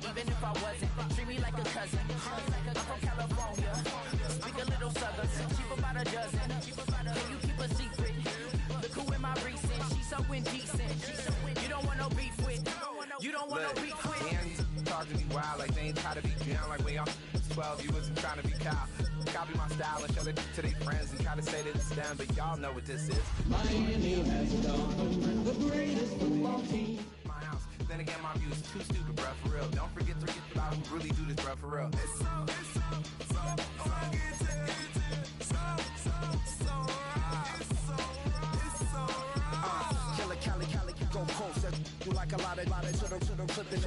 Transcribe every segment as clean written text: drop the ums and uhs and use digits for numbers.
Even if I wasn't, treat me like a cousin. I'm from California, speak a little southern. Cheap about a dozen. Can you keep a secret? Look who in my recent. She's so indecent. You don't want no beef with. You don't want no beef with. Damn, talk to me wild like they ain't try to be drowned. Like when y'all 12, you wasn't trying to be cow. Copy my style and show it to their friends and try to say that it's them, but y'all know what this is. Miami has done the greatest football team. My house. Then again, my view is too stupid, bruh, for real. Don't forget to get about who really do this, bruh, for real. It's so go closer, you like a lot of to the clipping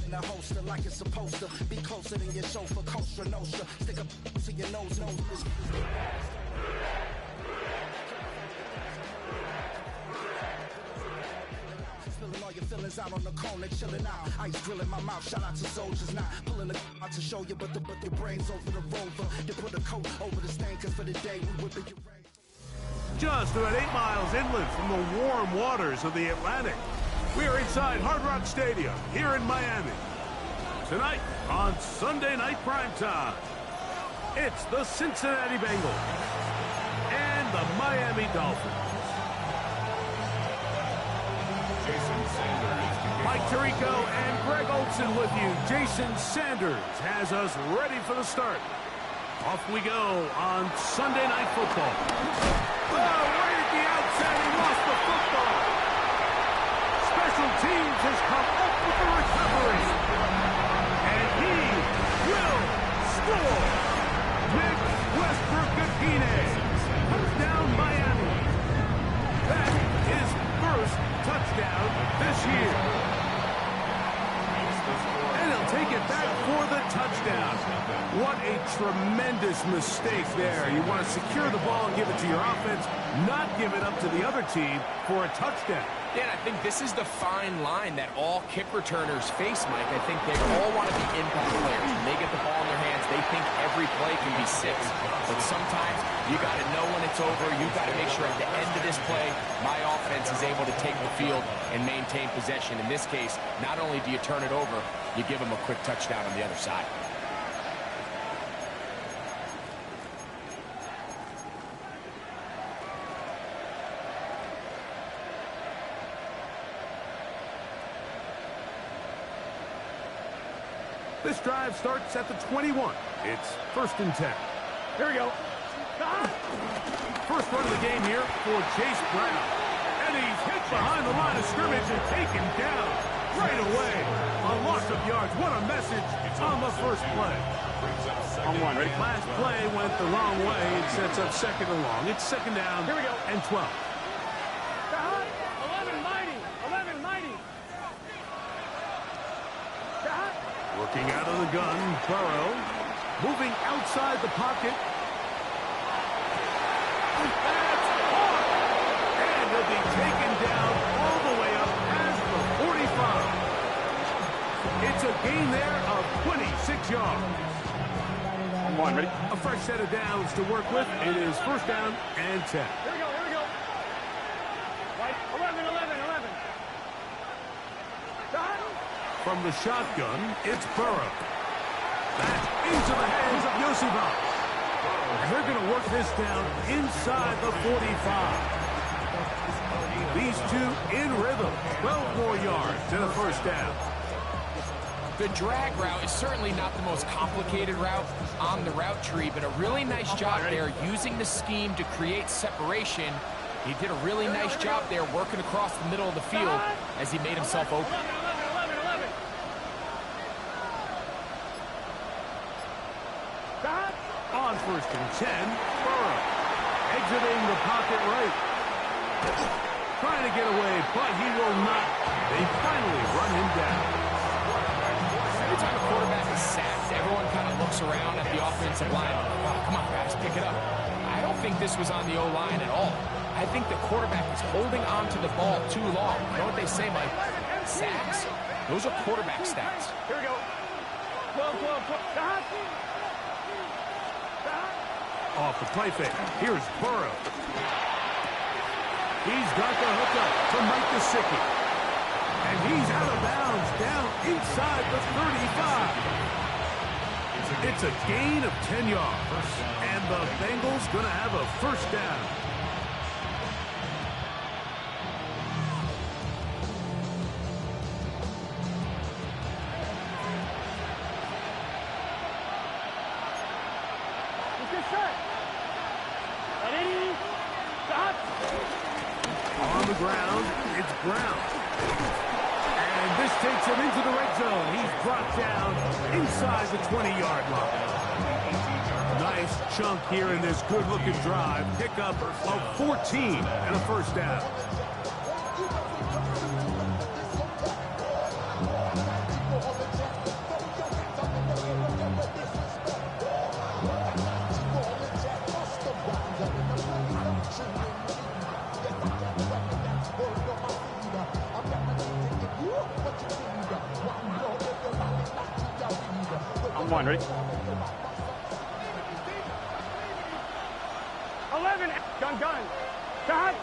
in the holster like it's supposed to be closer than your chauffeur, Costa Nostra. Stick up to your nose. Spilling all your feelings out on the corner, chilling out. Ice grilling my mouth. Shout out to soldiers, not pulling the out to show you, but the brains over the rover. They put a coat over the stain, 'cause for the day we whipping your brains. Just about 8 miles inland from the warm waters of the Atlantic, we are inside Hard Rock Stadium here in Miami. Tonight on Sunday Night Primetime, it's the Cincinnati Bengals and the Miami Dolphins. Jason Sanders. Mike Tirico and Greg Olson with you. Jason Sanders has us ready for the start. Off we go on Sunday Night Football. Oh, right at the outset, he lost the football. Special Teams has come up with the recovery. And he will score. Nick Westbrook-Ikhine comes down Miami. That is first touchdown this year. And he'll take it back for the touchdown. What a tremendous mistake there. You want to secure the ball and give it to your offense, not give it up to the other team for a touchdown. Yeah, and I think this is the fine line that all kick returners face, Mike. I think they all want to be impact players. When they get the ball in their hands, they think every play can be 6. But sometimes you got to know when it's over. You got to make sure at the end of this play, my offense is able to take the field and maintain possession. In this case, not only do you turn it over, you give them a quick touchdown on the other side. This drive starts at the 21. It's 1st and 10. Here we go. First run of the game here for Chase Brown. And he's hit behind the line of scrimmage and taken down right away. A loss of yards. What a message on the first play. On one, ready? Last play went the wrong way. It sets up 2nd and long. It's 2nd down. Here we go. And 12. 11-90. Working out of the gun, Burrow. Moving outside the pocket. That's caught! And he'll be taken down all the way up past the 45. It's a gain there of 26 yards. On one, ready? A fresh set of downs to work with. It is 1st down and 10. Here we go. Right, 11. From the shotgun, it's Burrow. That's into the hands of Yosibas. And they're going to work this down inside the 45. These two in rhythm. 12 more yards and a 1st down. The drag route is certainly not the most complicated route on the route tree, but a really nice job there using the scheme to create separation. He did a really nice job there working across the middle of the field as he made himself open. On 1st and 10, Burrow exiting the pocket right. Trying to get away, but he will not. They finally run him down. Every time a quarterback is sacked, everyone kind of looks around at the offensive line. Oh, come on, guys, pick it up. I don't think this was on the O-line at all. I think the quarterback is holding on to the ball too long. You know what they say, Mike? Sacks? Those are quarterback stats. Here we go. 12. Off the play fake. Here's Burrow. He's got the hookup to Mike Gesicki. And he's out of bounds down inside the 35. It's a gain of 10 yards. And the Bengals going to have a first down. On the ground, it's Brown. And this takes him into the red zone. He's brought down inside the 20-yard line. Nice chunk here in this good-looking drive. Pickup of 14 and a first down. On one, ready? 11, gun. Tahad.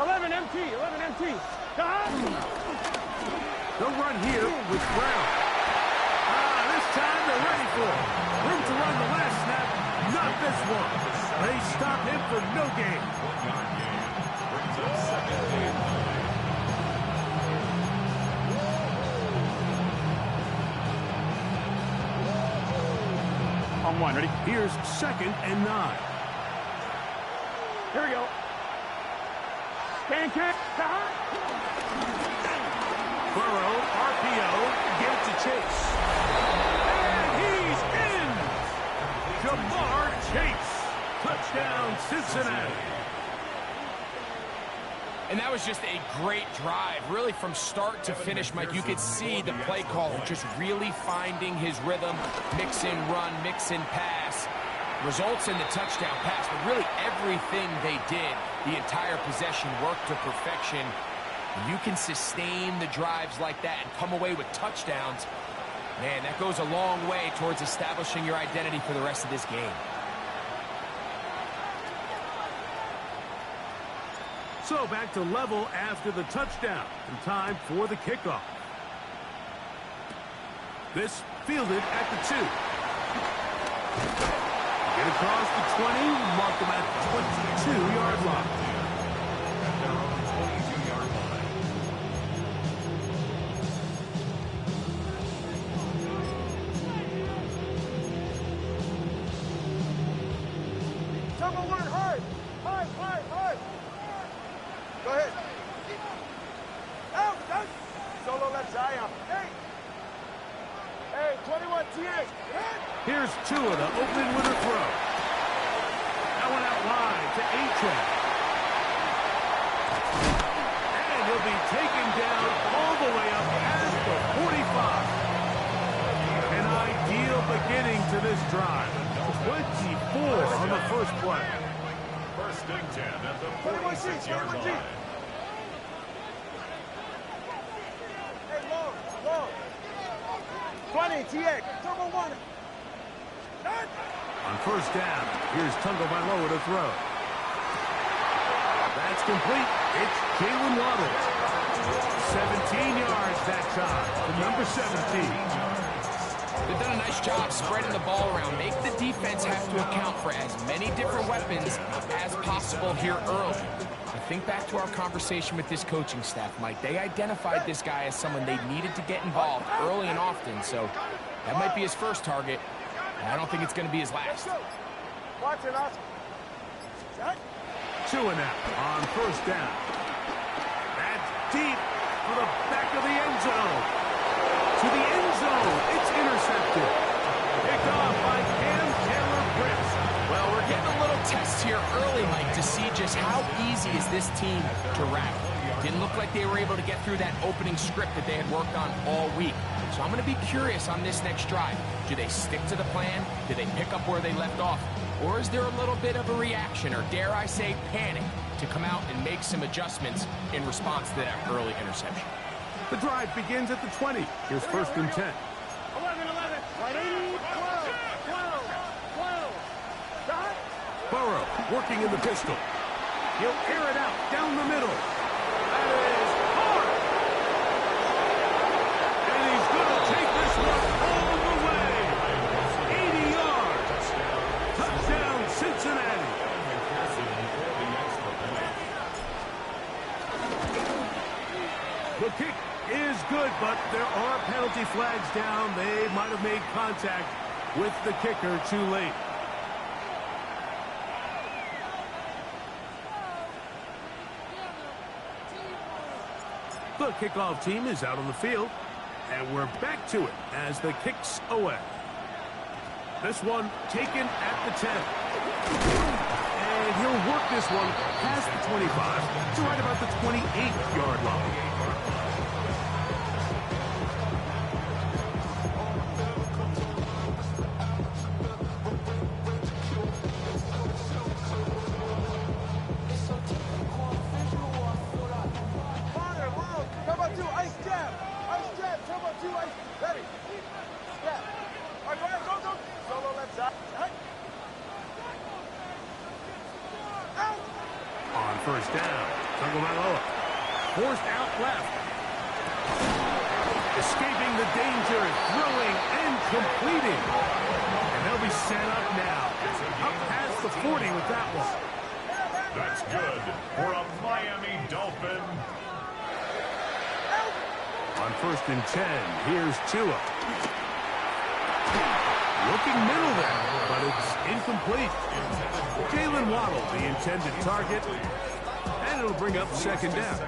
11 MT. Tahad. The run here with Brown. This time they're ready for it. Room to run the last snap. Not this one. They stop him for no gain. Brings up second and 9. On one, ready? Here's second and 9. Here we go. Can. Burrow, RPO, gets to Chase. And he's in! Jamar Chase. Touchdown, Cincinnati. And that was just a great drive. Really, from start to finish, Mike, you could see the play caller just really finding his rhythm, mix in run, mix in pass. Results in the touchdown pass, but really everything they did, the entire possession worked to perfection. You can sustain the drives like that and come away with touchdowns. Man, that goes a long way towards establishing your identity for the rest of this game. So back to level after the touchdown. And time for the kickoff. This fielded at the 2. Get across the 20, mark them at the 22-yard line. They're on the 22-yard line. Number one, hard. Go ahead. Out. Solo left Zion. Hey, 21 T8. Here's Tua, the opening with a throw. That one out wide to A-Track. And he'll be taken down all the way up at the 45. An ideal beginning to this drive. 24 on the first play. First and 10 at the 46-yard line. Hey, long. 20 T8. Turbo 1. On first down, here's Tagovailoa with a throw. That's complete. It's Jalen Waddle. 17 yards that time for number 17. They've done a nice job spreading the ball around. Make the defense have to account for as many different weapons as possible here early. I think back to our conversation with this coaching staff, Mike. They identified this guy as someone they needed to get involved early and often, so that might be his first target, and I don't think it's going to be his last. Watch it, Oscar. Tua now on first down. That's deep for the back of the end zone. To the end zone. It's intercepted. Picked off by Cam Taylor-Britt. Well, we're getting a little test here early, Mike, to see just how easy is this team to rattle. Didn't look like they were able to get through that opening script that they had worked on all week. So I'm going to be curious on this next drive. Do they stick to the plan? Do they pick up where they left off? Or is there a little bit of a reaction, or dare I say panic, to come out and make some adjustments in response to that early interception? The drive begins at the 20. Here's first and 10. 11. Right 80. 12. Burrow working in the pistol. He'll air it out down the middle. That is hard. And he's going to take this one all good, but there are penalty flags down. They might have made contact with the kicker too late. The kickoff team is out on the field, and we're back to it as the kick's away. This one taken at the 10. And he'll work this one past the 25 to right about the 28-yard line. On first down, Tagovailoa forced out left. Escaping the danger, throwing and completing. And they'll be set up now. Up past the 40 with that one. That's good for a Miami Dolphin. On first and 10, here's Tua. Looking middle there, but it's incomplete. Jalen Waddle, the intended target, and it'll bring up second down.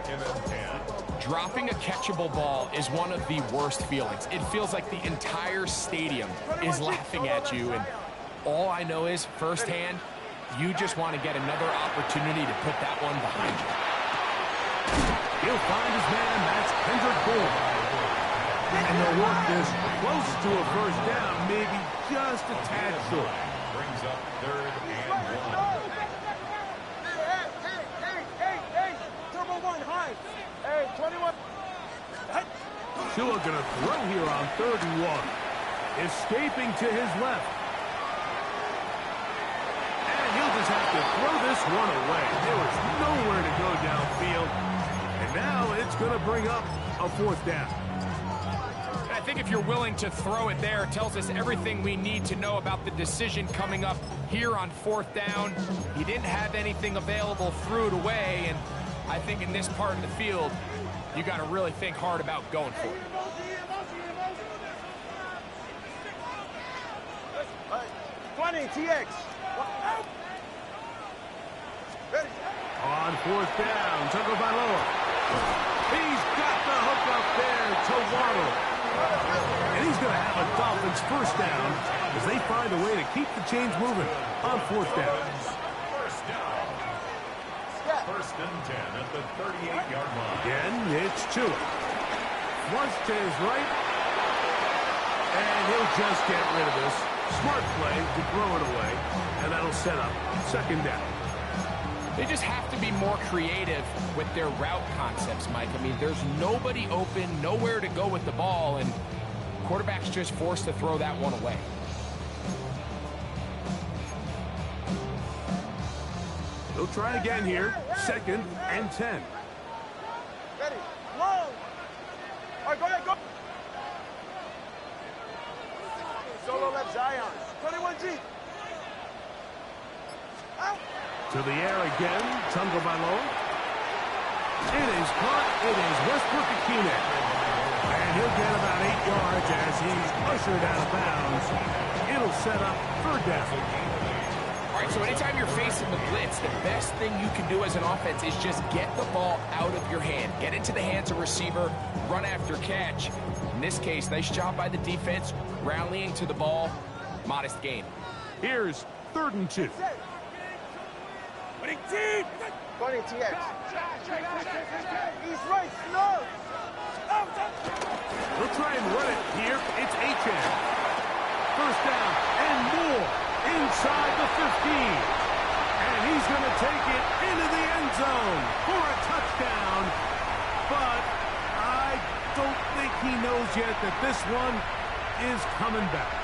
Dropping a catchable ball is one of the worst feelings. It feels like the entire stadium is laughing at you, and all I know is firsthand, you just want to get another opportunity to put that one behind you. He'll find his man, that's Kendrick Bourne. And they'll work this close to a first down, maybe just a tad short. Brings up third and 1. Hey, Turbo 1, high. Hey, 21. Tua gonna throw here on 3rd and 1. Escaping to his left. And he'll just have to throw this one away. There was nowhere to go downfield. And now it's gonna bring up a 4th down. I think if you're willing to throw it there, it tells us everything we need to know about the decision coming up here on 4th down. He didn't have anything available, threw it away, and I think in this part of the field, you got to really think hard about going for it. 20, TX. On 4th down, Tagovailoa. He's got the hook up there to Waddle. And he's going to have a Dolphins first down as they find a way to keep the chains moving on 4th down. First down. First and 10 at the 38-yard line. Again, it's Tua. Once to his right. And he'll just get rid of this. Smart play to throw it away. And that'll set up second down. They just have to be more creative with their route concepts, Mike. I mean, there's nobody open, nowhere to go with the ball, and quarterback's just forced to throw that one away. They'll try again here. 2nd and 10. Ready, long. All right, go ahead, go. Solo left Zion. 21G. Out. To the air again, Tagovailoa. It is caught. It is Westbrook-Ikhine. And he'll get about 8 yards as he's ushered out of bounds. It'll set up 3rd down. All right, so anytime you're facing the blitz, the best thing you can do as an offense is just get the ball out of your hand. Get into the hands of receiver, run after catch. In this case, nice job by the defense, rallying to the ball. Modest gain. Here's 3rd and 2. 20 TX. He's right, no. They'll try and run it here. It's Achane. First down and more inside the 15. And he's going to take it into the end zone for a touchdown. But I don't think he knows yet that this one is coming back.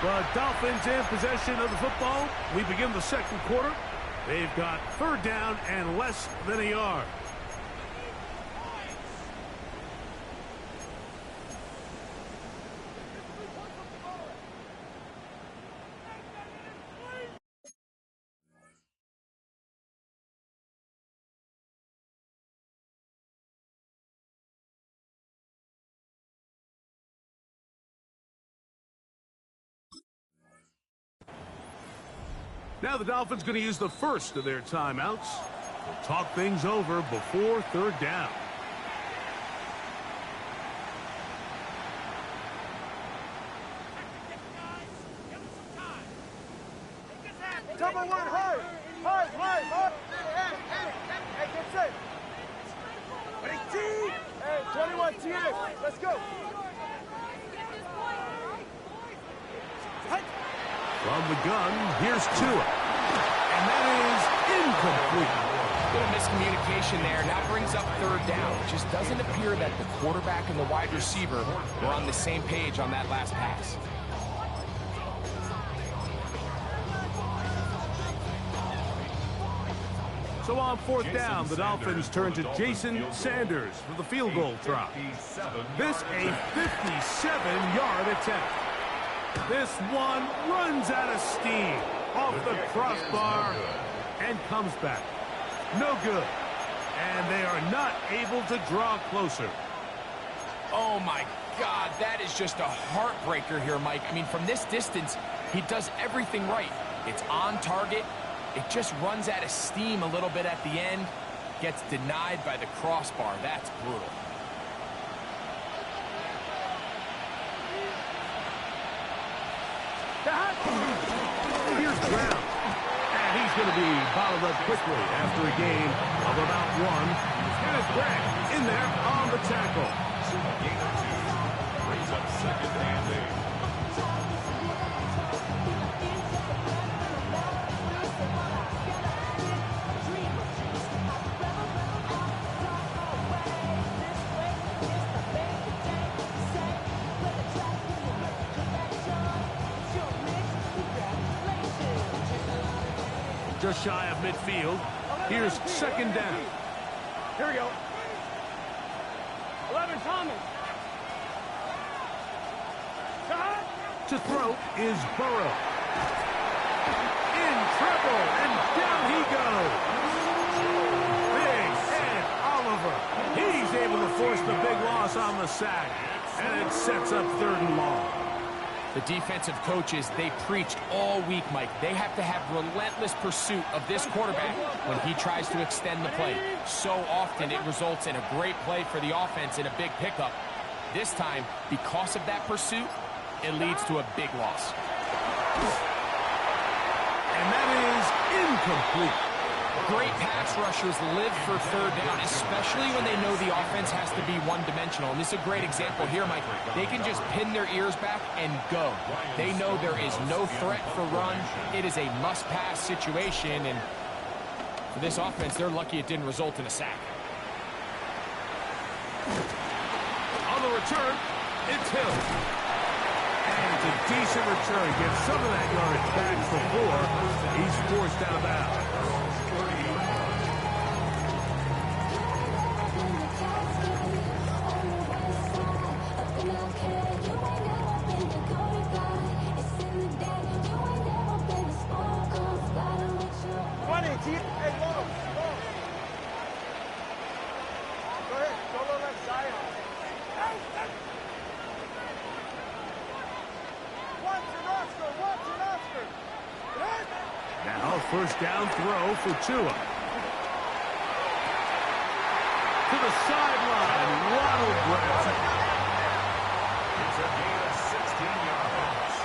The Dolphins in possession of the football. We begin the 2nd quarter. They've got 3rd down and less than a yard. Now the Dolphins going to use the first of their timeouts. We'll talk things over before third down. Double one, hard. Hey, get set. 18. Hey, 21, TS. Let's go. From the gun, here's Tua. And that is incomplete. Little miscommunication there. Now brings up third down. It just doesn't appear that the quarterback and the wide receiver were on the same page on that last pass. So on fourth down, the Dolphins turn to Jason Sanders for the field goal try. This a 57-yard attempt. This one runs out of steam off the crossbar and comes back. No good. And they are not able to draw closer. Oh, my God. That is just a heartbreaker here, Mike. I mean, from this distance, he does everything right. It's on target. It just runs out of steam a little bit at the end. Gets denied by the crossbar. That's brutal. Here's Brown. And he's going to be bottled up quickly after a gain of about one. Kenneth Grant in there on the tackle. Gain of 2. Brings up second and 8. Just shy of midfield. Here's second down. Here we go. 11, Thomas. To throw is Burrow. In trouble, and down he goes. Big Ed Oliver. He's able to force the big loss on the sack, and it sets up third and long. The defensive coaches, they preached all week, Mike. They have to have relentless pursuit of this quarterback when he tries to extend the play. So often it results in a great play for the offense and a big pickup. This time, because of that pursuit, it leads to a big loss. And that is incomplete. Great pass rushers live for third down, especially when they know the offense has to be one-dimensional. And this is a great example here, Mike. They can just pin their ears back and go. They know there is no threat for run. It is a must-pass situation, and for this offense, they're lucky it didn't result in a sack. On the return, it's Hill. And it's a decent return. Gets some of that yardage back before he's forced out of bounds. First down throw for Tua. To the sideline, Waddle grabs it. It's a gain of 16 yards.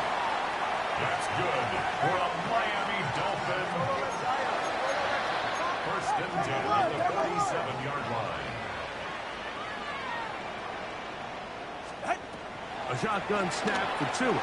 That's good for a Miami Dolphin. First and 10 at the 37-yard line. A shotgun snap for Tua.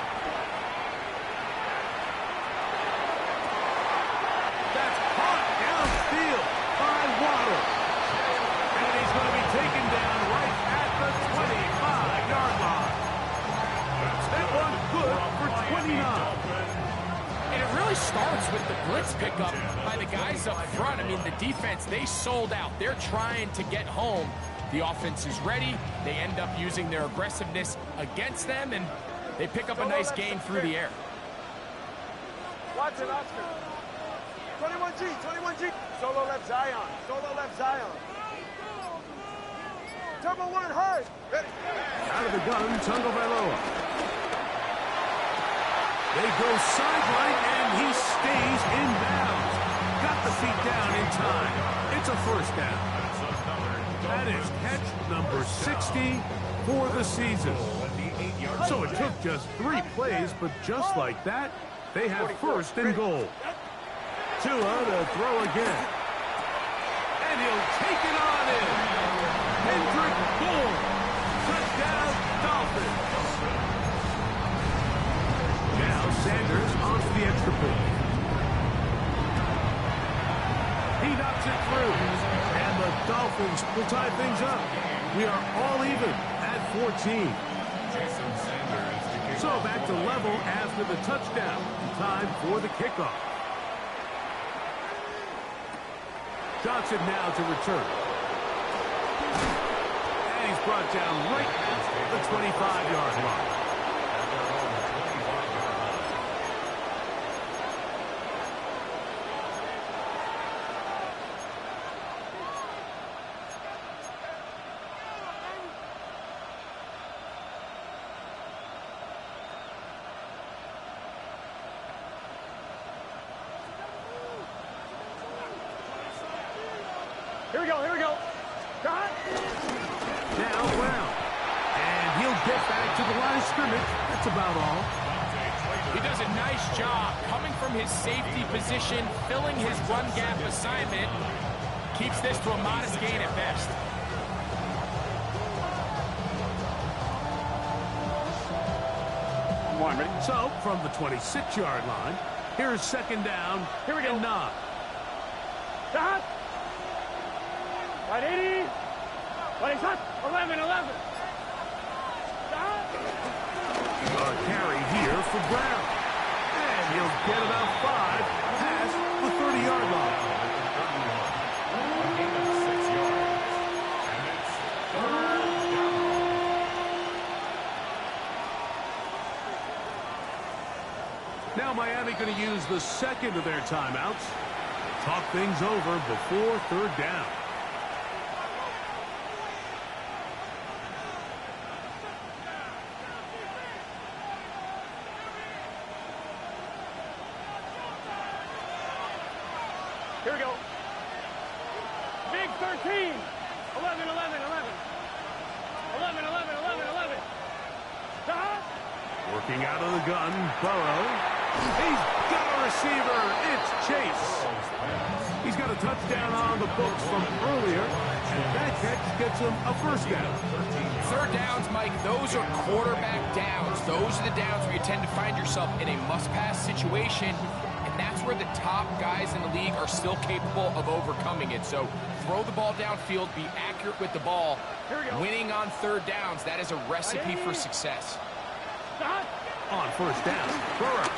Starts with the blitz pickup by the guys up front. I mean, the defense, they sold out. They're trying to get home. The offense is ready. They end up using their aggressiveness against them, and they pick up a nice gain through the air. Watson, Oscar. 21G. Solo left Zion. Turbo one, hard. Ready. Out of the gun, Tagovailoa. They go sideline, and he stays in bounds. Got the feet down in time. It's a first down. That is catch number 60 for the season. So it took just 3 plays, but just like that, they have first and goal. Tua to throw again. And he'll take it on in. Kendrick Bourne. Touchdown, Dolphins. Now Sanders on to the extra point. He knocks it through. And the Dolphins will tie things up. We are all even at 14. So back to level after the touchdown. Time for the kickoff. Johnson now to return. And he's brought down right at the 25-yard line. Here we go, here we go. Got it. Now Brown. And he'll get back to the line of scrimmage. That's about all. He does a nice job coming from his safety position, filling his run gap assignment. Keeps this to a modest gain at best. One, ready? So, from the 26-yard line, here's second down. Here we go. And 9. Stop. Right 80. Right shot. 11. Stop. A carry here for Brown. And he'll get about 5 past the 30-yard line. Now Miami going to use the second of their timeouts. Talk things over before third down. Here we go. Big 13. 11. 11. Stop. Working out of the gun, Burrow. He's got a receiver. It's Chase. He's got a touchdown on the books from earlier, and that catch gets him a first down. Third downs, Mike, those are quarterback downs. Those are the downs where you tend to find yourself in a must-pass situation, and that's where the top guys in the league are still capable of overcoming it. So throw the ball downfield, be accurate with the ball. Winning on third downs, that is a recipe for success. Stop. On first down, Burrow.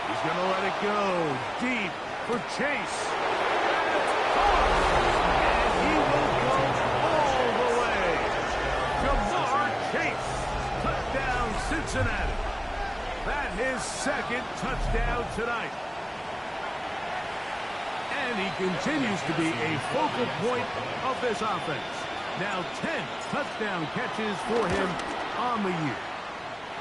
He's going to let it go deep for Chase. And he will go all the way. Ja'Marr Chase. Touchdown, Cincinnati. That's his second touchdown tonight. And he continues to be a focal point of this offense. Now 10 touchdown catches for him on the year.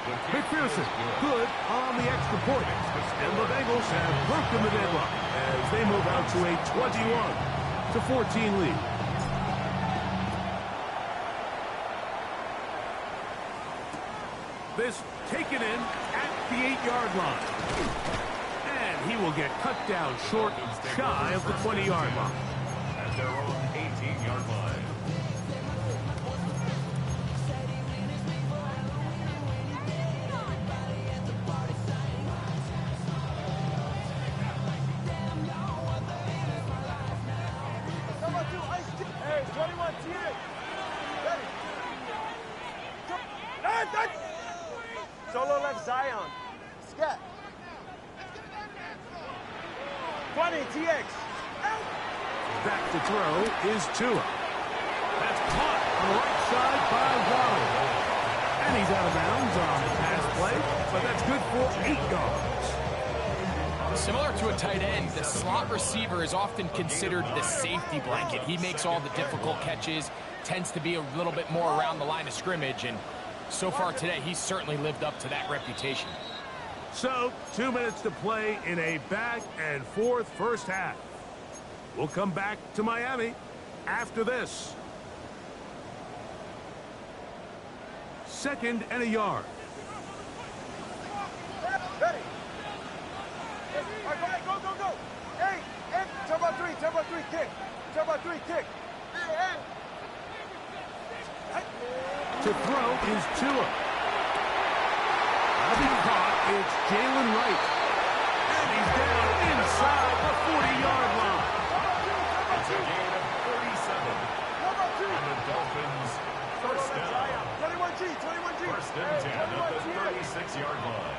McPherson, good on the extra point. And the Bengals have broken the deadlock as they move out to a 21-14 lead. This taken in at the 8-yard line. And he will get cut down short, shy of the 20-yard line. At their own 18-yard line. Hey, 21 TX. Ready. Solo left Zion. Scat. 20 TX. Back to throw is Tua. That's caught on the right side by Waddle. And he's out of bounds on the pass play, but that's good for 8 yards. Similar to a tight end, the slot receiver is often considered the safety blanket. He makes all the difficult catches, tends to be a little bit more around the line of scrimmage, and so far today, he's certainly lived up to that reputation. So, 2 minutes to play in a back-and-forth first half. We'll come back to Miami after this. 2nd and a yard. Ready. All right, go ahead, go, go, go. Hey, turbo 3, kick. Turbo 3, kick. To throw is Tua. That'll be caught. It's Jalen Wright. And he's down inside the 40-yard line. It's a gain of 37. And the Dolphins first down. 21G. First and 10 at the 36-yard line.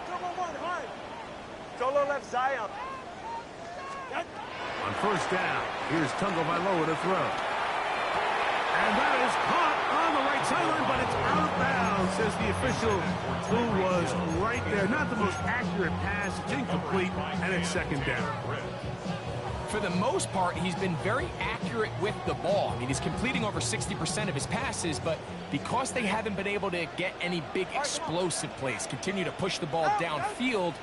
Turbo 1, hard. Solo left Zion. On first down, here's Tagovailoa to throw. And that is caught on the right sideline, but it's out of bounds, says the official, who was right there. Not the most accurate pass. It's incomplete, and it's 2nd down. For the most part, he's been very accurate with the ball. I mean, he's completing over 60% of his passes, but because they haven't been able to get any big explosive plays, continue to push the ball downfield,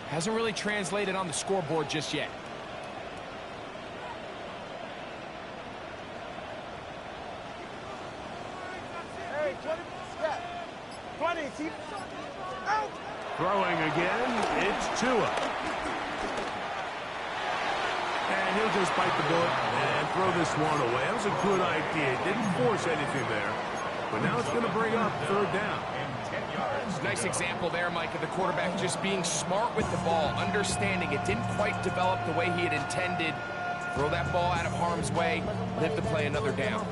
hasn't really translated on the scoreboard just yet. Hey, 20, see? Out! Throwing again, it's Tua. And he'll just bite the bullet and throw this one away. That was a good idea. Didn't force anything there. But now it's going to bring up 3rd down. Nice example there, Mike, of the quarterback just being smart with the ball, understanding it didn't quite develop the way he had intended. Throw that ball out of harm's way, live to play another down.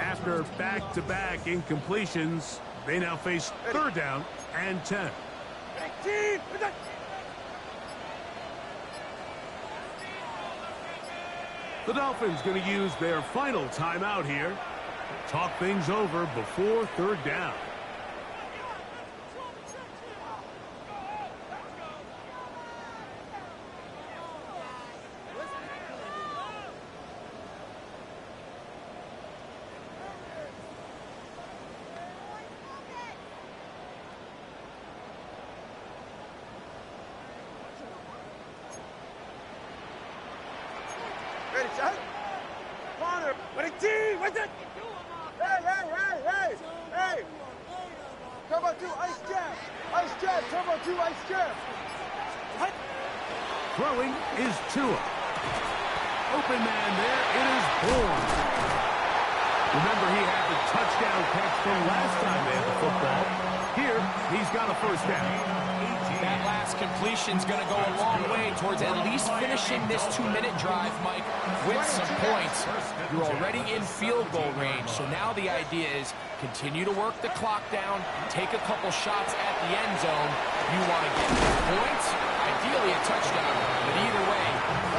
After back-to-back incompletions, they now face 3rd down and 10. The Dolphins going to use their final timeout here. Talk things over before 3rd down. Ready, shot. Corner. Ready, team. What's it? Hey. Turbo 2, ice jab. Turbo 2, ice jab. Throwing is Tua. Open man there. It is Bourne. Remember, he had the touchdown catch from last time they had the football. Here, he's got a first down. That last completion's going to go a long way towards at least finishing this 2-minute drive, Mike, with some points. You're already in field goal range, so now the idea is continue to work the clock down, take a couple shots at the end zone. You want to get points, ideally a touchdown, but either way,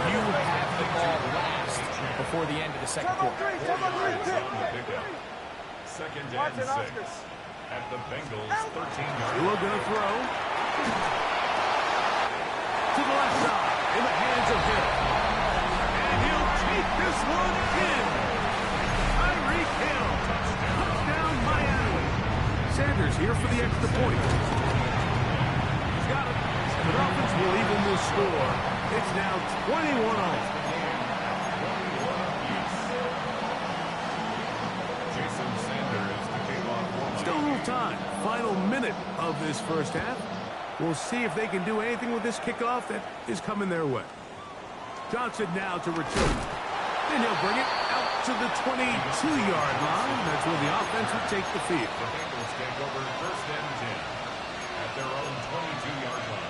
you have the ball last before the end of the second quarter. 2nd and 6 at the Bengals 13-yard line. We're going to throw to the left side in the hands of Hill. And he'll take this one in. Tyreek Hill. Touchdown Miami. Sanders here for the extra point. He's got it. The Dolphins will even the score. It's now 21-all. Still a little time. Final minute of this first half. We'll see if they can do anything with this kickoff that is coming their way. Johnson now to return. And he'll bring it out to the 22-yard line. That's where the offense will take the field. The Bengals take over 1st and 10 at their own 22-yard line.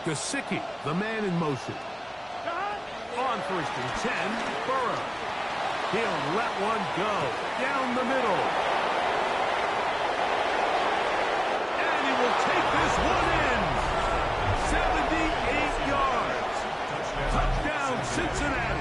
Gesicki, the man in motion. On 1st and 10, Burrow. He'll let one go down the middle. will take this one in. 78 yards. Touchdown, Cincinnati.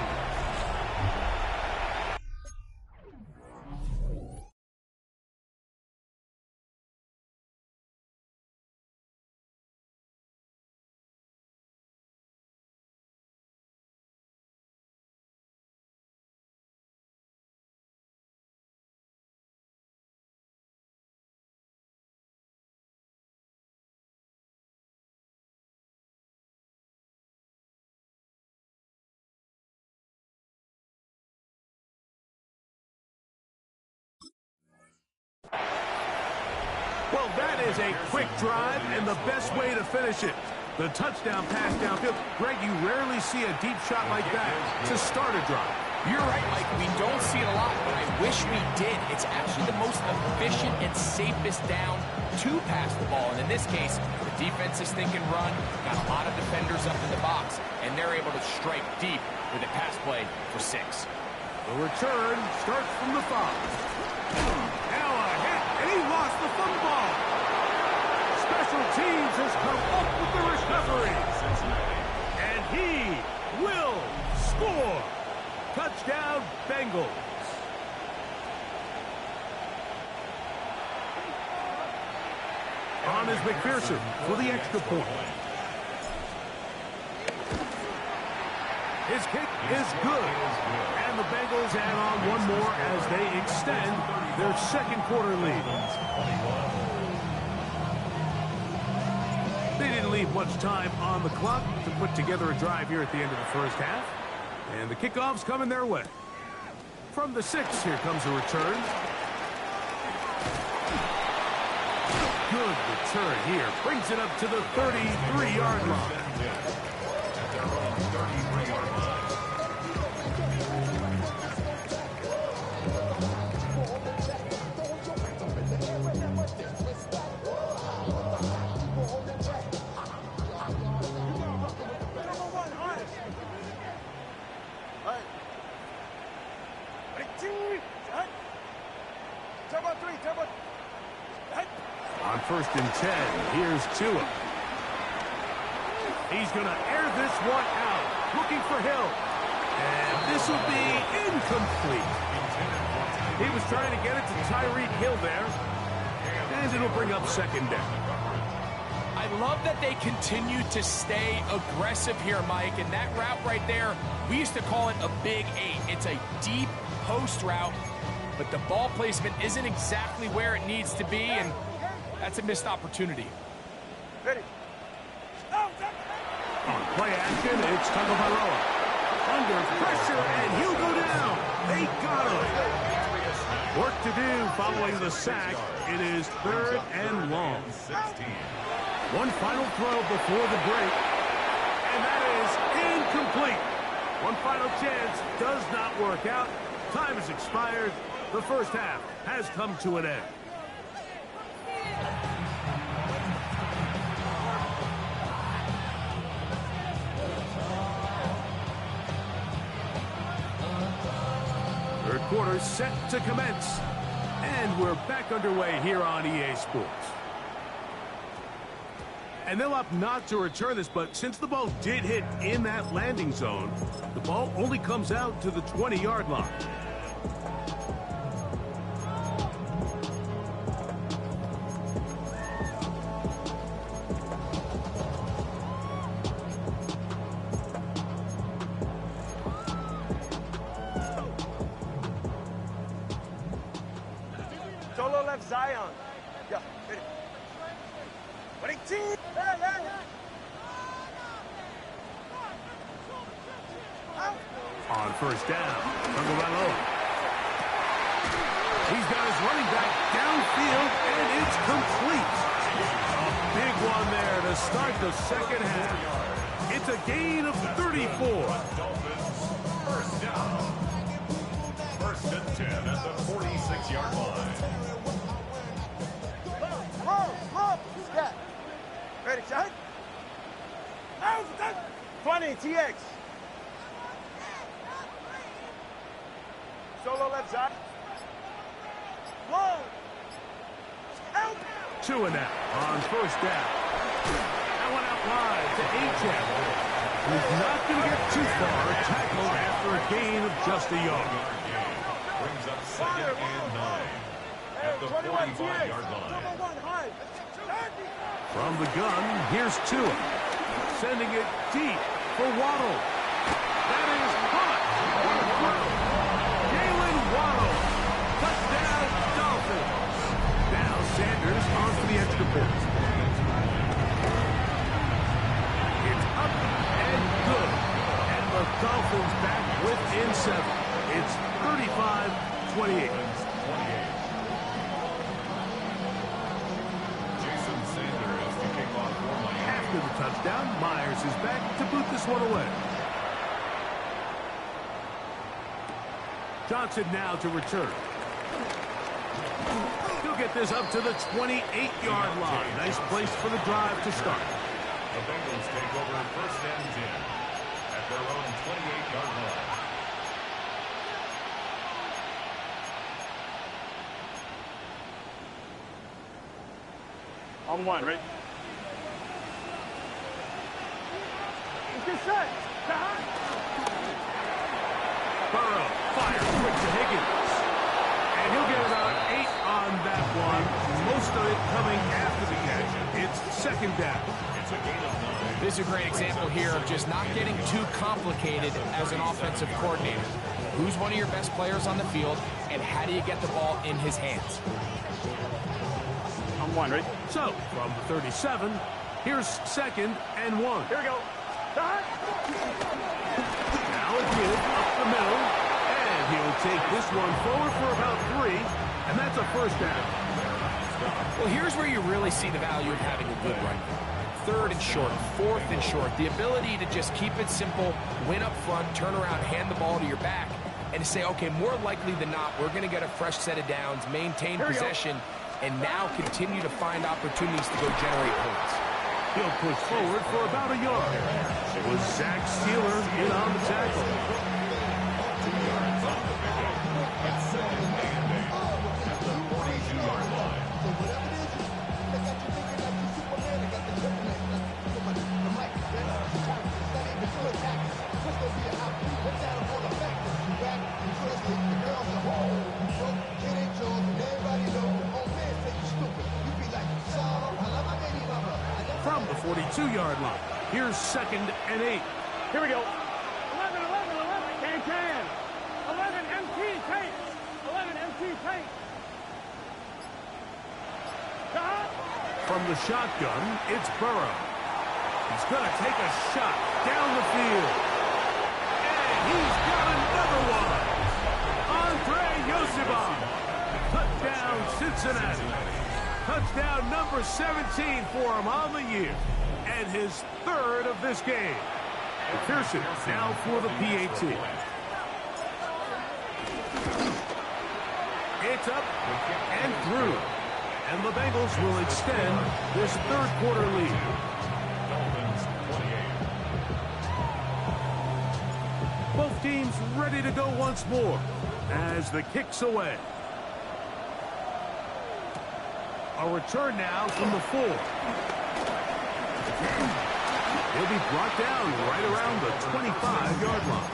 Well, that is a quick drive and the best way to finish it. The touchdown pass downfield. Greg, you rarely see a deep shot like that to start a drive. You're right, Mike. We don't see it a lot, but I wish we did. It's actually the most efficient and safest down to pass the ball. And in this case, the defense is thinking run, got a lot of defenders up in the box, and they're able to strike deep with a pass play for 6. The return starts from the 5. Now a hit, and he lost the football. Special teams has come up with the recovery. And he will score. Touchdown, Bengals. On is McPherson for the extra point. His kick is good. And the Bengals add on one more as they extend their second quarter lead. They didn't leave much time on the clock to put together a drive here at the end of the first half. And the kickoff's coming their way. From the 6, here comes a return. Good return here. Brings it up to the 33-yard line. On 1st and 10, here's Tua. He's going to air this one out, looking for Hill. And this will be incomplete. He was trying to get it to Tyreek Hill there. And it'll bring up 2nd down. I love that they continue to stay aggressive here, Mike. And that route right there, we used to call it a Big 8. It's a deep post route, but the ball placement isn't exactly where it needs to be, and that's a missed opportunity. Ready. On play action, it's Tagovailoa. Under pressure, and he'll go down. They got him. Work to do following the sack. It is 3rd and long. One final throw before the break, and that is incomplete. One final chance does not work out. Time has expired. The first half has come to an end. Third quarter set to commence. And we're back underway here on EA Sports. And they'll opt not to return this, but since the ball did hit in that landing zone, the ball only comes out to the 20-yard line. Solo left Zion. Yeah, ready. Ready, team. On 1st down, Tagovailoa. He's got his running back downfield, and it's complete. A big one there to start the second half. It's a gain of 34. First down. 1st and 10 at the 46-yard line. Yeah. Ready, shot. 20, TX. Solo left side. Whoa. Help. Tua now on first down. That one out wide to Achane. He's not going to get too far. Tackled after a gain of just a yard. Brings up 2nd and 9 at the 45-yard line. From the gun, here's Tua. Sending it deep for Waddle. That is caught. Jalen Waddle. Touchdown, Dolphins. Now Sanders on to the extra point. It's up and good. And the Dolphins back within 7. It's 35-28. Jason Sanders to kick off for Miami. After the touchdown, Myers is back to boot this one away. Johnson now to return. He'll get this up to the 28-yard line. Nice place for the drive to start. The Bengals take over 1st and 10 at their own 28-yard line. On one, right? Get set. Burrow fires quick to Higgins. And he'll get about 8 on that one. Most of it coming after the catch. It's 2nd down. It's a gain of 9. This is a great example here of just not getting too complicated as an offensive coordinator. Who's one of your best players on the field, and how do you get the ball in his hands? On one, right? So, from the 37, here's 2nd and 1. Here we go. Now a give up the middle, and he'll take this one forward for about 3, and that's a 1st down. Well, here's where you really see the value of having a good run. 3rd and short, 4th and short. The ability to just keep it simple, win up front, turn around, hand the ball to your back, and to say, okay, more likely than not, we're going to get a fresh set of downs, maintain possession, and now continue to find opportunities to go generate points. He'll push forward for about a yard. It was Zach Steeler in on the tackle. 2 yards off the pickup. It's 2nd and 8 at the 42-yard line. From the 42-yard line, here's 2nd and 8. Here we go. 11, 11, 11. Can. 11 MT tank. 11 MT tank. From the shotgun, it's Burrow. He's going to take a shot down the field. And he's got another one. Andre Yosibov. Touchdown, Cincinnati. Touchdown number 17 for him on the year. And his 3rd of this game. McPherson now for the PAT. It's up and through. And the Bengals will extend this 3rd quarter lead. Dolphins 28. Both teams ready to go once more as the kick's away. A return now from the 4. He'll be brought down right around the 25-yard line.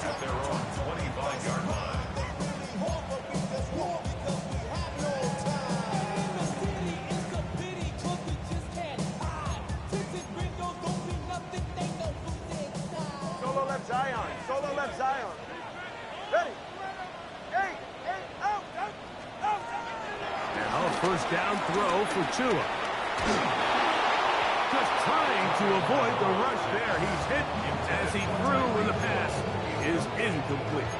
At their own 25-yard line. Solo left Zion. Solo left Zion. Ready. Hey, out. Now a 1st down throw for Tua. Just trying to avoid the rush there. He's hit as he threw when the pass is incomplete.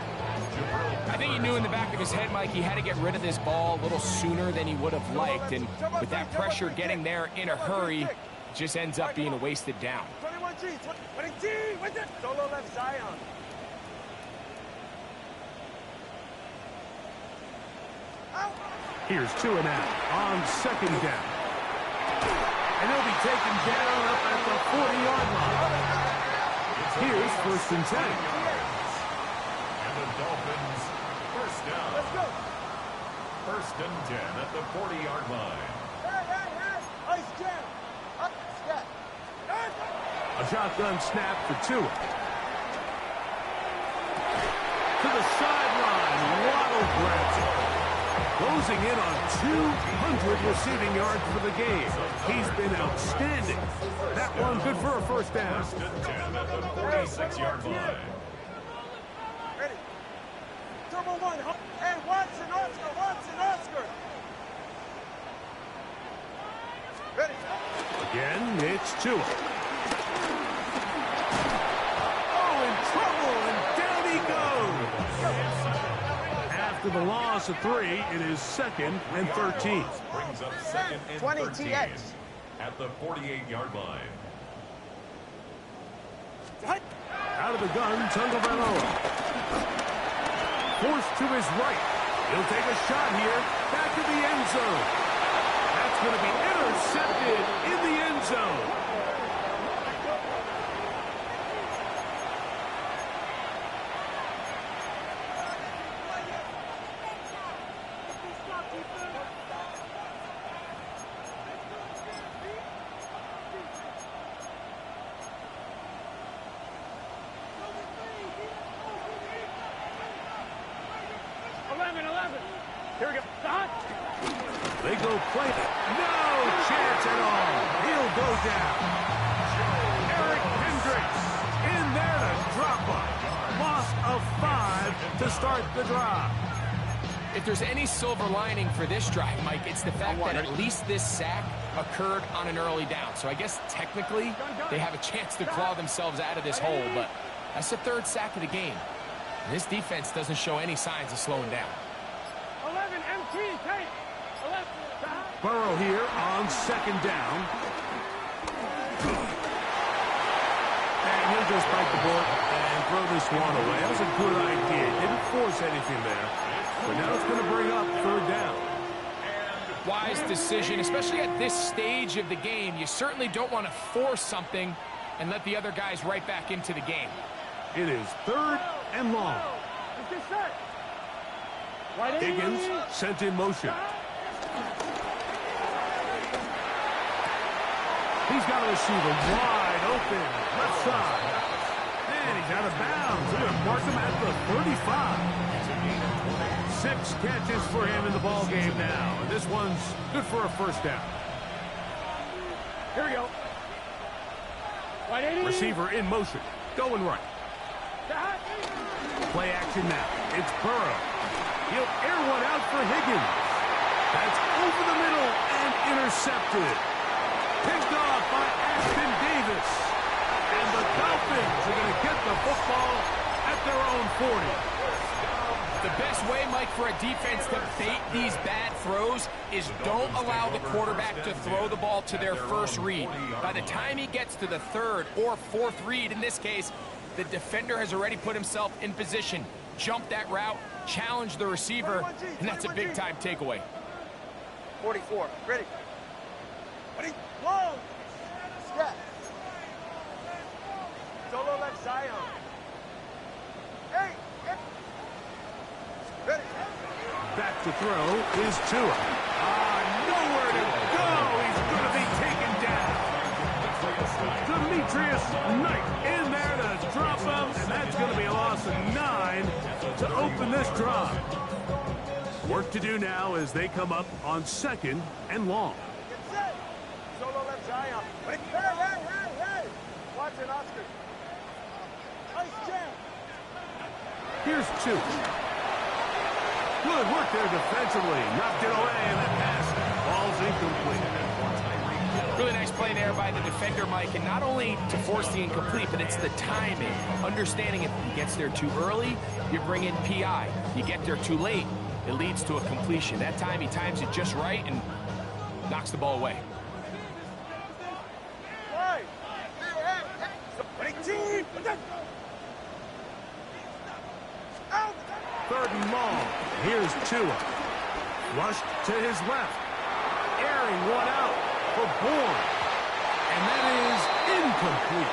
I think he knew in the back of his head, Mike, he had to get rid of this ball a little sooner than he would have liked. And with that pressure getting there in a hurry, it just ends up being a wasted down. 21G. 20G. What's it? Solo left Zion. Here's Tua now on 2nd down. And he'll be taken down up at the 40-yard line. Here's 1st and 10. And the Dolphins 1st down. Let's go. 1st and 10 at the 40-yard line. Hey. A shotgun snap for Tua. To the sideline, Waddle grabs it. Closing in on 200 receiving yards for the game. He's been outstanding. That one good for a first down. First and 10 at the 46-yard line. Ready. Turbo one. Hey, Watson, Oscar. Ready. Again, it's Tua. Oh, in trouble, and down he goes. After the loss of 3, it is 2nd and 13. Brings up 2nd and 20 13 TX. at the 48-yard line. Out of the gun, Tagovailoa. Forced to his right. He'll take a shot here. Back to the end zone. That's going to be intercepted in the end zone. Here we go. They go play it. No chance at all. He'll go down. Eric Hendricks in there to drop one. Loss of 5 to start the drive. If there's any silver lining for this drive, Mike, it's the fact that at least this sack occurred on an early down. So I guess technically they have a chance to claw themselves out of this hole, but that's the 3rd sack of the game. And this defense doesn't show any signs of slowing down. 11 MT, take. 11. Burrow here on 2nd down. And he'll just bite the bullet and throw this one away. That was a good idea. Didn't force anything there. But now it's going to bring up 3rd down. Wise decision, especially at this stage of the game. You certainly don't want to force something and let the other guys right back into the game. It is 3rd and long. Higgins sent in motion. He's got a receiver wide open, left side. And he's out of bounds. They're going to mark him at the 35. 6 catches for him in the ball game now. And this one's good for a first down. Here we go. Receiver in motion. Going right. Play action now. It's Burrow. He'll air one out for Higgins. That's over the middle and intercepted. Picked off by Ashton Davis. And the Dolphins are going to get the football at their own 40. The best way, Mike, for a defense to bait these bad throws is don't allow the quarterback to throw the ball to their first read. By the time he gets to the 3rd or 4th read, in this case, the defender has already put himself in position, jumped that route, challenged the receiver, and that's a big-time takeaway. 44. Ready. Ready. Whoa. Step. Solo left Zion. Hey. Ready. Back to throw is Tua. Nowhere to go. He's going to be taken down. Demetrius Knight in there to drop him, and that's going to be a loss of 9 to open this drive. Work to do now as they come up on 2nd and long. Get set. Solo left Zion. Hey. Watch it, Oscar. Nice jam. Here's Tua. Good work there defensively. Knocked it away, and that pass falls incomplete. Really nice play there by the defender, Mike, and not only to force the incomplete, but it's the timing. Understanding if he gets there too early, you bring in PI. You get there too late, it leads to a completion. That time he times it just right and knocks the ball away. Right. 18. Out. 3rd and long. Here's Tua. Rushed to his left. Airing one out for Bourne. And that is incomplete.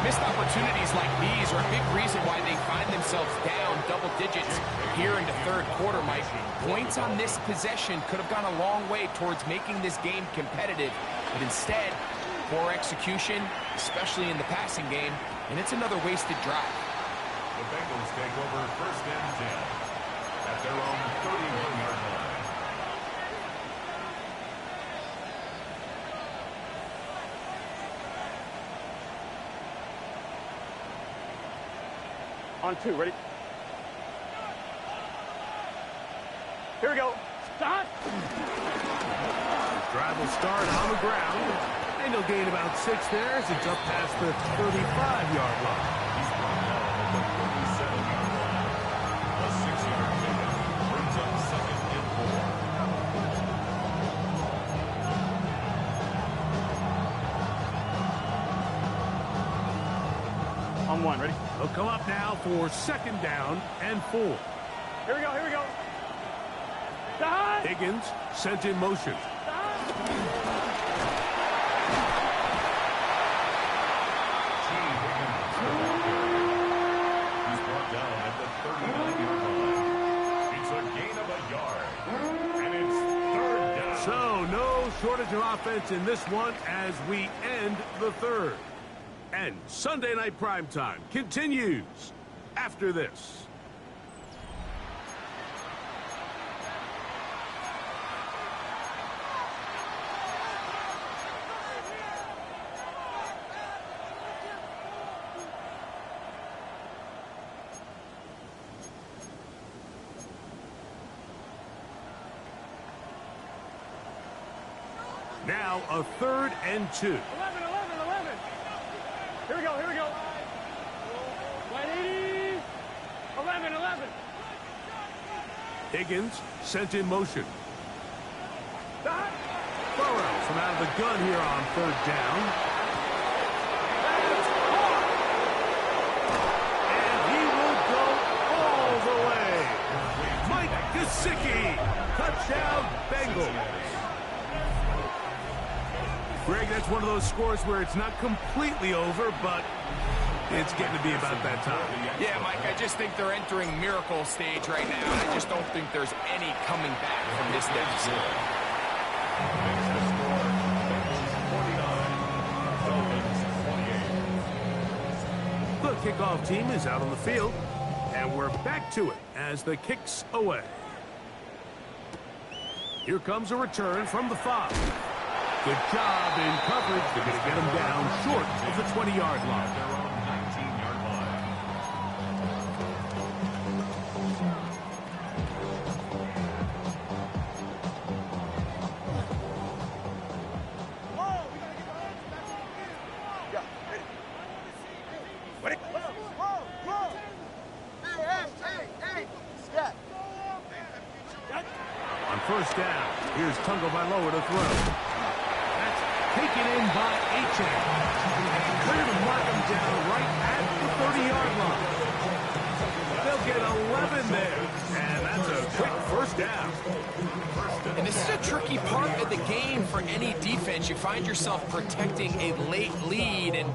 Missed opportunities like these are a big reason why they find themselves down double digits here in the 3rd quarter, Mike. Points on this possession could have gone a long way towards making this game competitive, but instead, Poor execution, especially in the passing game, and it's another wasted drive. The Bengals take over 1st and 10 at their own 31-yard line. On 2, ready? Here we go. Start. Drive will start on the ground, and he'll gain about 6 there as it's up past the 35-yard line. He's brought down at the 37-yard line. A 6-yard pickup brings up 2nd and 4. On 1, ready? They'll come up now for 2nd down and 4. Here we go, here we go. Higgins sent in motion. He's brought down at the 39-yard line. It's a gain of a yard. And it's 3rd down. So no shortage of offense in this one as we end the 3rd. And Sunday Night Primetime continues after this. Now a 3rd and 2. 11. Here we go, here we go. 180. 11. Higgins sent in motion. Burrows from out of the gun here on 3rd down. And he will go all the way. Mike Gesicki, touchdown Bengals. Greg, that's one of those scores where it's not completely over, but it's getting to be about that time. Yeah, Mike, I just think they're entering miracle stage right now. I just don't think there's any coming back from this deficit. Makes the score Bengals 49, Dolphins 28. The kickoff team is out on the field, and we're back to it as the kick's away. Here comes a return from the 5. Good job in coverage. They're going to get him down short of the 20-yard line. Their own 19-yard line. On 1st down, here's Tagovailoa to throw. That's taken in by Achane. Clear to mark him down right at the 30-yard line. They'll get 11 there, and that's a quick 1st down. And this is a tricky part of the game for any defense. You find yourself protecting a late lead, and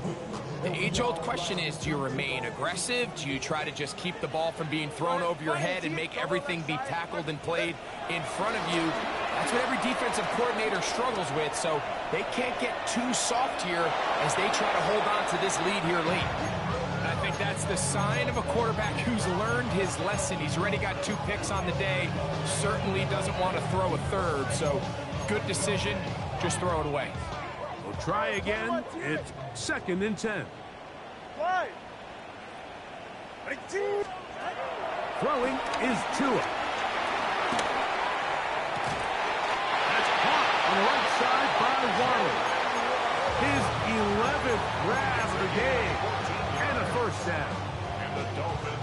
the age-old question is, do you remain aggressive? Do you try to just keep the ball from being thrown over your head and make everything be tackled and played in front of you? That's what every defensive coordinator struggles with, so they can't get too soft here as they try to hold on to this lead here late. And I think that's the sign of a quarterback who's learned his lesson. He's already got 2 picks on the day, certainly doesn't want to throw a 3rd, so good decision, just throw it away. We'll try again. It's 2nd and 10. Throwing is Tua. That's caught on the right side by Waddle. His 11th grab of the game and a 1st down.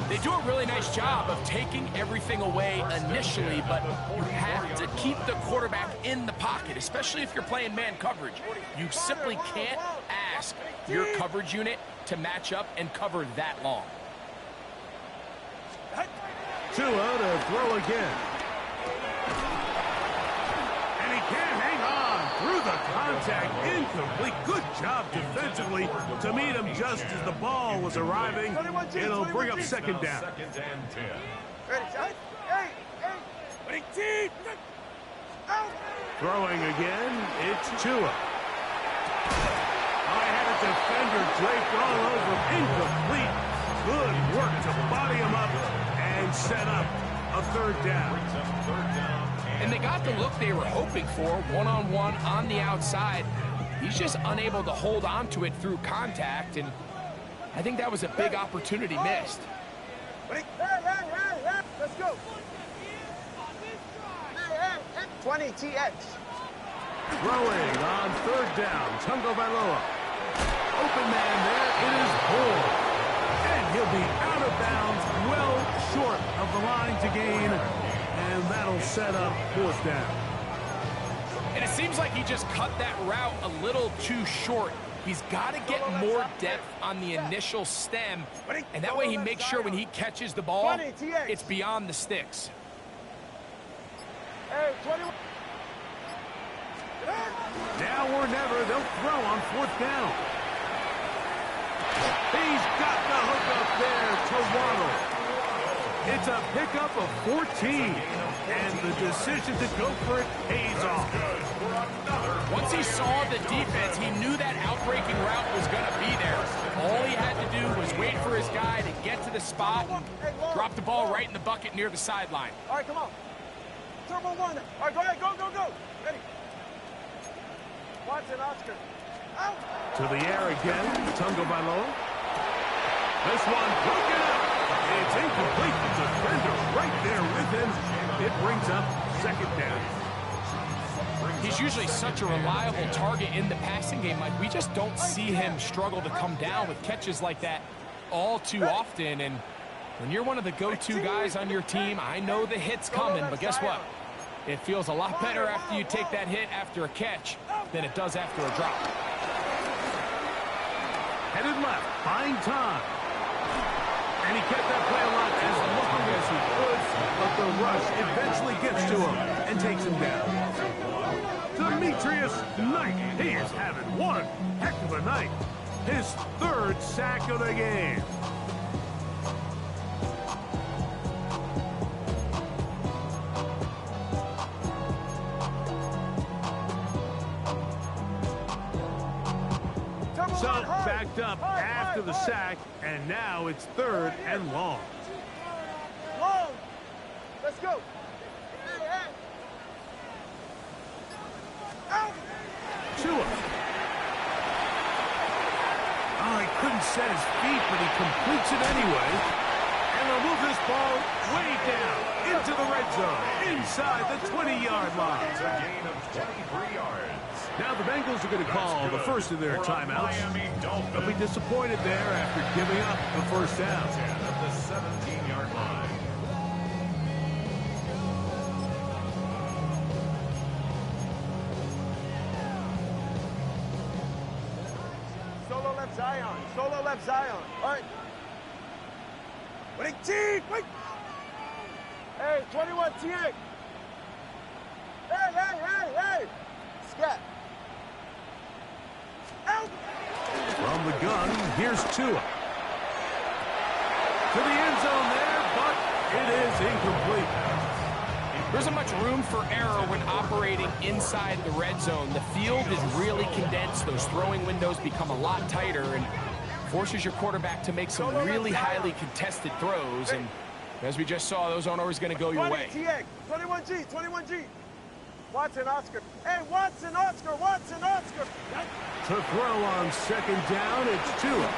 They do a really nice job of taking everything away initially, but you have to keep the quarterback in the pocket, especially if you're playing man coverage. You simply can't ask your coverage unit to match up and cover that long. Tua to throw again. And he can't hang on through the contact. Incomplete. Good job defensively to meet him just as the ball was arriving. It'll bring up 2nd down. 2nd and 10. Throwing again, it's Tua. defender draped all over him. Incomplete. Good work to body him up and set up a third down. And they got the look they were hoping for, one-on-one on the outside. He's just unable to hold on to it through contact, and I think that was a big opportunity missed. Hey, let's go. 20 TX. Throwing on third down, Tungo Bailoa. Open man there, it is Hall. And he'll be out of bounds, well short of the line to gain, and that'll set up fourth down. And it seems like he just cut that route a little too short. He's got to get more depth on the initial stem, and that way he makes sure when he catches the ball, it's beyond the sticks. Hey, 21. Now or never, they'll throw on fourth down. He's got the hook up there to Waddle. It's a pickup of 14, and the decision to go for it pays off. Once he saw the defense, he knew that outbreaking route was going to be there. All he had to do was wait for his guy to get to the spot and drop the ball right in the bucket near the sideline. All right, come on. Turbo one. All right, go ahead. Go. Ready. Watson, Oscar. Out. To the air again, Tungo Bailoa. This one broken up. It's incomplete. The defender right there with him. It brings up second down. He's usually such a reliable target in the passing game. Like, we just don't see him struggle to come down with catches like that all too often. And when you're one of the go-to guys on your team, I know the hit's coming, but guess what? It feels a lot better after you take that hit after a catch than it does after a drop. Headed left, buying time. And he kept that play alive as long as he could, but the rush eventually gets to him and takes him down. Demetrius Knight, he is having one heck of a night. His third sack of the game. So backed up after the sack, and now it's third and long. Long. Let's go. Out. Tua. Oh, he couldn't set his feet, but he completes it anyway. And they'll move this ball way down into the red zone, inside the 20-yard line. It's a gain of 23 yards. Now the Bengals are going to call the first of their timeouts. They'll be disappointed there after giving up the first down. At the 17-yard line. Solo left Zion. Solo left Zion. All right. Wait, wait. Hey, 21 TX. Hey. Scat. Out. From the gun, here's Tua. To the end zone there, but it is incomplete. There isn't much room for error when operating inside the red zone. The field is really condensed. Those throwing windows become a lot tighter and forces your quarterback to make some really highly contested throws. And as we just saw, those aren't always going to go your way. 21G. Watson, Oscar. Hey, Watson, Oscar. To throw on second down, it's Tua.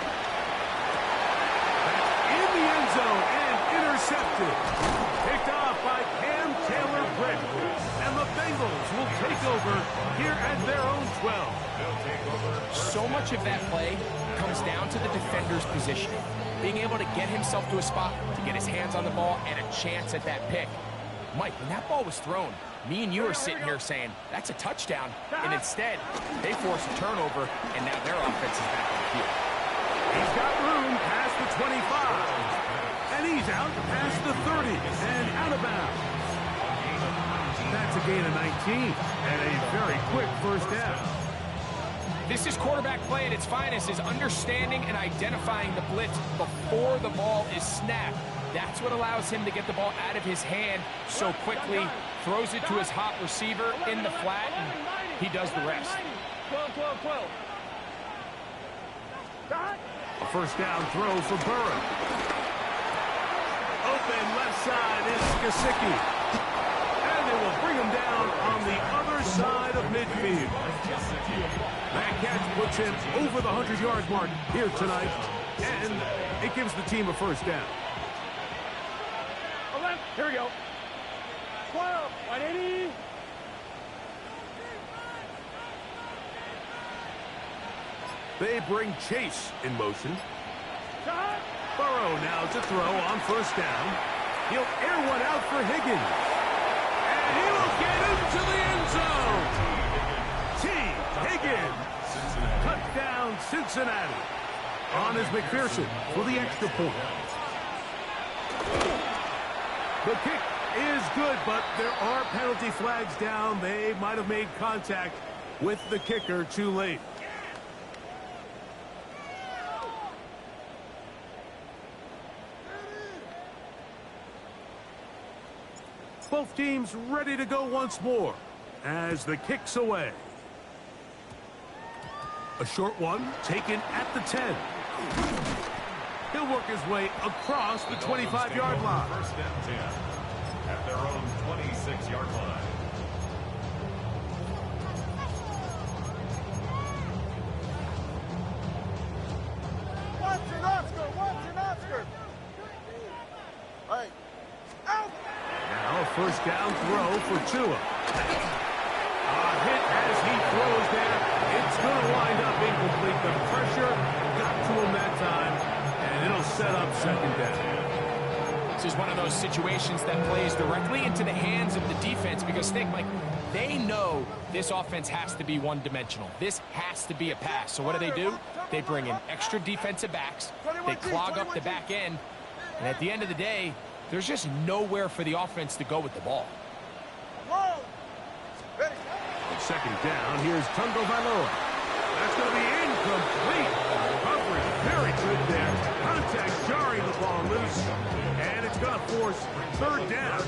That's in the end zone and intercepted. Picked off by Cam Taylor-Britt. And the Bengals will take over here at their own 12. So much of that play comes down to the defender's position. Being able to get himself to a spot, to get his hands on the ball, and a chance at that pick. Mike, when that ball was thrown, me and you are sitting here saying, that's a touchdown. And instead, they force a turnover, and now their offense is back on the field. He's got room past the 25. And he's out past the 30 and out of bounds. That's a gain of 19 and a very quick first down. This is quarterback play at its finest, is understanding and identifying the blitz before the ball is snapped. That's what allows him to get the ball out of his hand so quickly, throws it to his hot receiver in the flat, and he does the rest. 12. A first down throw for Burrow. Open left side is Gesicki. And they will bring him down on the other side of midfield. That catch puts him over the 100-yard mark here tonight. And it gives the team a first down. Here we go. 12, 180. They bring Chase in motion. Burrow now to throw on first down. He'll air one out for Higgins. And he will get into the end zone. T. Higgins. Touchdown Cincinnati. On is McPherson for the extra point. The kick is good, but there are penalty flags down. They might have made contact with the kicker too late. Both teams ready to go once more as the kick's away. A short one taken at the 10. He'll work his way across the 25-yard line. First and 10 at their own 26-yard line. Watson, Oscar. All right. Out. Now a first down throw for Tua. A hit as he throws there. It's going to wind up incomplete. The pressure got to him that time, and it'll set up second down. This is one of those situations that plays directly into the hands of the defense because, think, like, they know this offense has to be one-dimensional. This has to be a pass. So what do? They bring in extra defensive backs. They clog up the back end. And at the end of the day, there's just nowhere for the offense to go with the ball. On second down, here's Tungo Valoa. That's going to be incomplete. Coverage very good there. Contact jarring the ball loose. And it's going to force third down.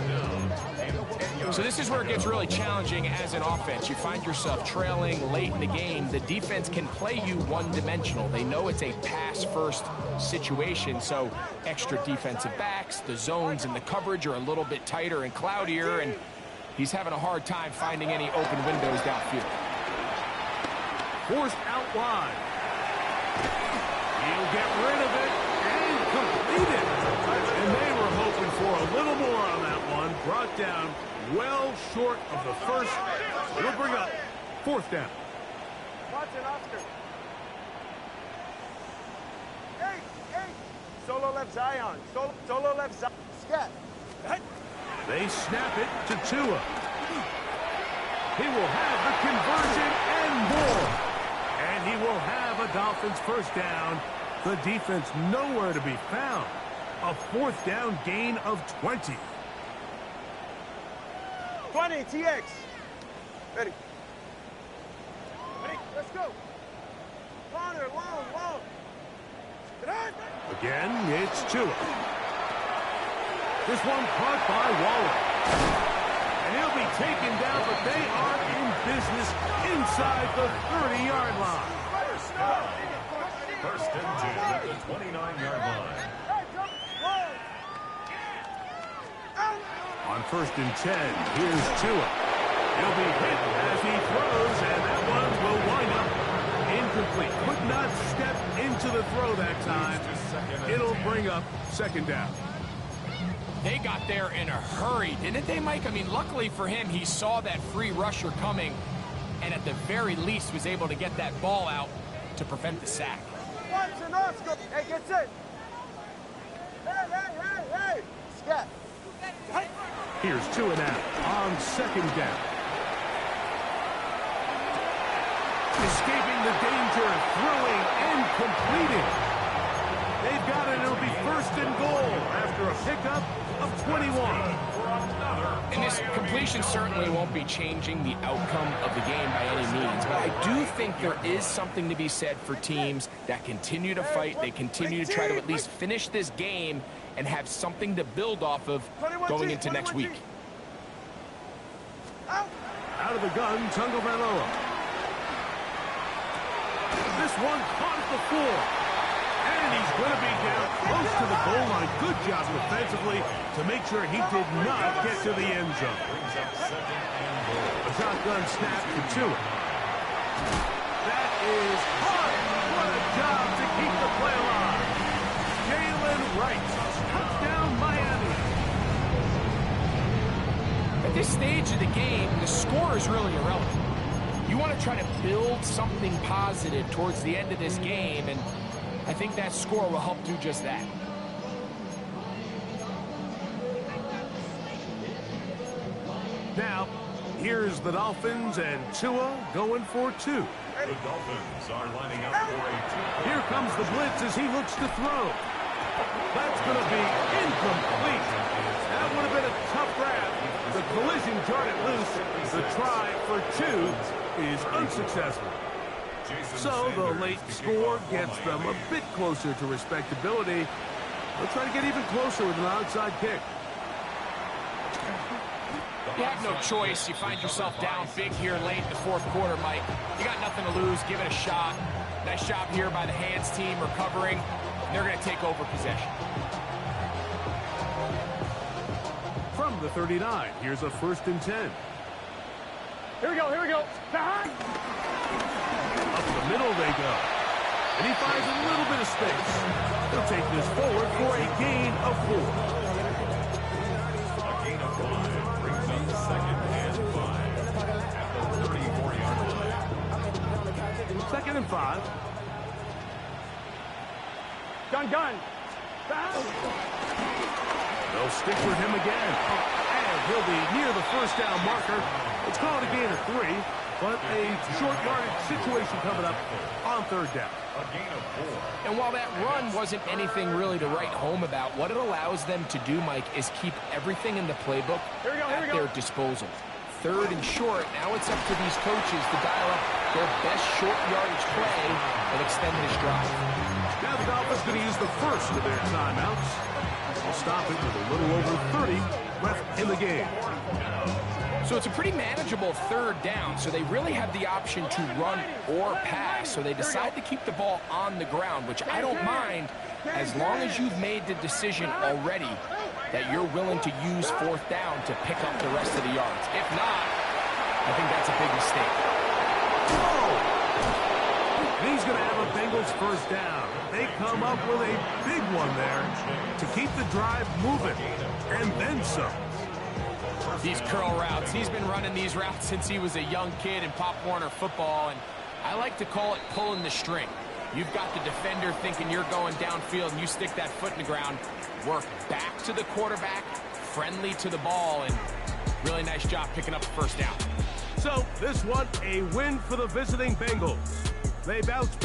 So this is where it gets really challenging as an offense. You find yourself trailing late in the game. The defense can play you one-dimensional. They know it's a pass-first situation, so extra defensive backs, the zones and the coverage are a little bit tighter and cloudier, and he's having a hard time finding any open windows downfield. Forced out wide. He'll get rid of it and complete it. And they were hoping for a little more on that one. Brought down well short of the first. We'll bring up fourth down. Watson, Oscar. Hey. Solo left Zion. Solo left Zion. Scat. They snap it to Tua. He will have the conversion and more. And he will have a Dolphins first down. The defense nowhere to be found. A fourth down gain of 20. 20, TX. Ready, let's go. Corner, long. Again, it's Tua. This one caught by Waller. And he'll be taken down, but they are in business inside the 30-yard line. First and 10 at the 29-yard line. On first and 10, here's Tua. He'll be hit as he throws, and that one will wind up incomplete. Could not step into the throw that time. It'll bring up second down. They got there in a hurry, didn't they, Mike? I mean, luckily for him, he saw that free rusher coming and at the very least was able to get that ball out to prevent the sack. Watson, Oscar. Hey, get set. Hey. Scat. Here's Tua now on second down. Escaping the danger, throwing and completing. They've got it. It'll be first and goal after a pickup of 21. And this completion certainly won't be changing the outcome of the game by any means, but I do think there is something to be said for teams that continue to fight. They continue to try to at least finish this game and have something to build off of going into next week. Out of the gun, Tungo Valoa. This one caught at the 4. And he's going to be down close to the goal line. Good job defensively to make sure he did not get to the end zone. A shotgun snap to Tua. That is hard. What a job to keep the play alive. Jalen Wright, touchdown Miami. At this stage of the game, the score is really irrelevant. You want to try to build something positive towards the end of this game, and I think that score will help do just that. Now, here's the Dolphins and Tua going for two. The Dolphins are lining up for a two-point. Here comes the blitz as he looks to throw. That's going to be incomplete. That would have been a tough grab. The collision jarred it loose. The try for two is unsuccessful. So the late score gets them a bit closer to respectability. They'll try to get even closer with an onside kick. You have no choice. You find yourself down big here late in the fourth quarter, Mike. You got nothing to lose. Give it a shot. Nice job here by the hands team recovering. They're going to take over possession. From the 39, here's a 1st and 10. Here we go, here we go. Behind. Up the middle they go. And he finds a little bit of space. He'll take this forward for a gain of 4. A gain of 5 brings up 2nd and 5 at the 34-yard line. 2nd and 5. Gun. They'll stick with him again. And he'll be near the 1st down marker. It's called a gain of 3, but a short yardage situation coming up on 3rd down. A gain of 4. And while that run wasn't anything really to write home about, what it allows them to do, Mike, is keep everything in the playbook at their disposal. 3rd and short, now it's up to these coaches to dial up their best short yardage play and extend this drive. Now the Dolphins going to use the first of their timeouts. They'll stop it with a little over 30 left in the game. So it's a pretty manageable 3rd down, so they really have the option to run or pass. So they decide to keep the ball on the ground, which I don't mind as long as you've made the decision already that you're willing to use 4th down to pick up the rest of the yards. If not, I think that's a big mistake. And he's going to have a Bengals 1st down. They come up with a big one there to keep the drive moving, and then some. These curl routes, he's been running these routes since he was a young kid in Pop Warner football, and I like to call it pulling the string. You've got the defender thinking you're going downfield, and you stick that foot in the ground, work back to the quarterback, friendly to the ball, and really nice job picking up the 1st down. So this one, a win for the visiting Bengals. They bounce back.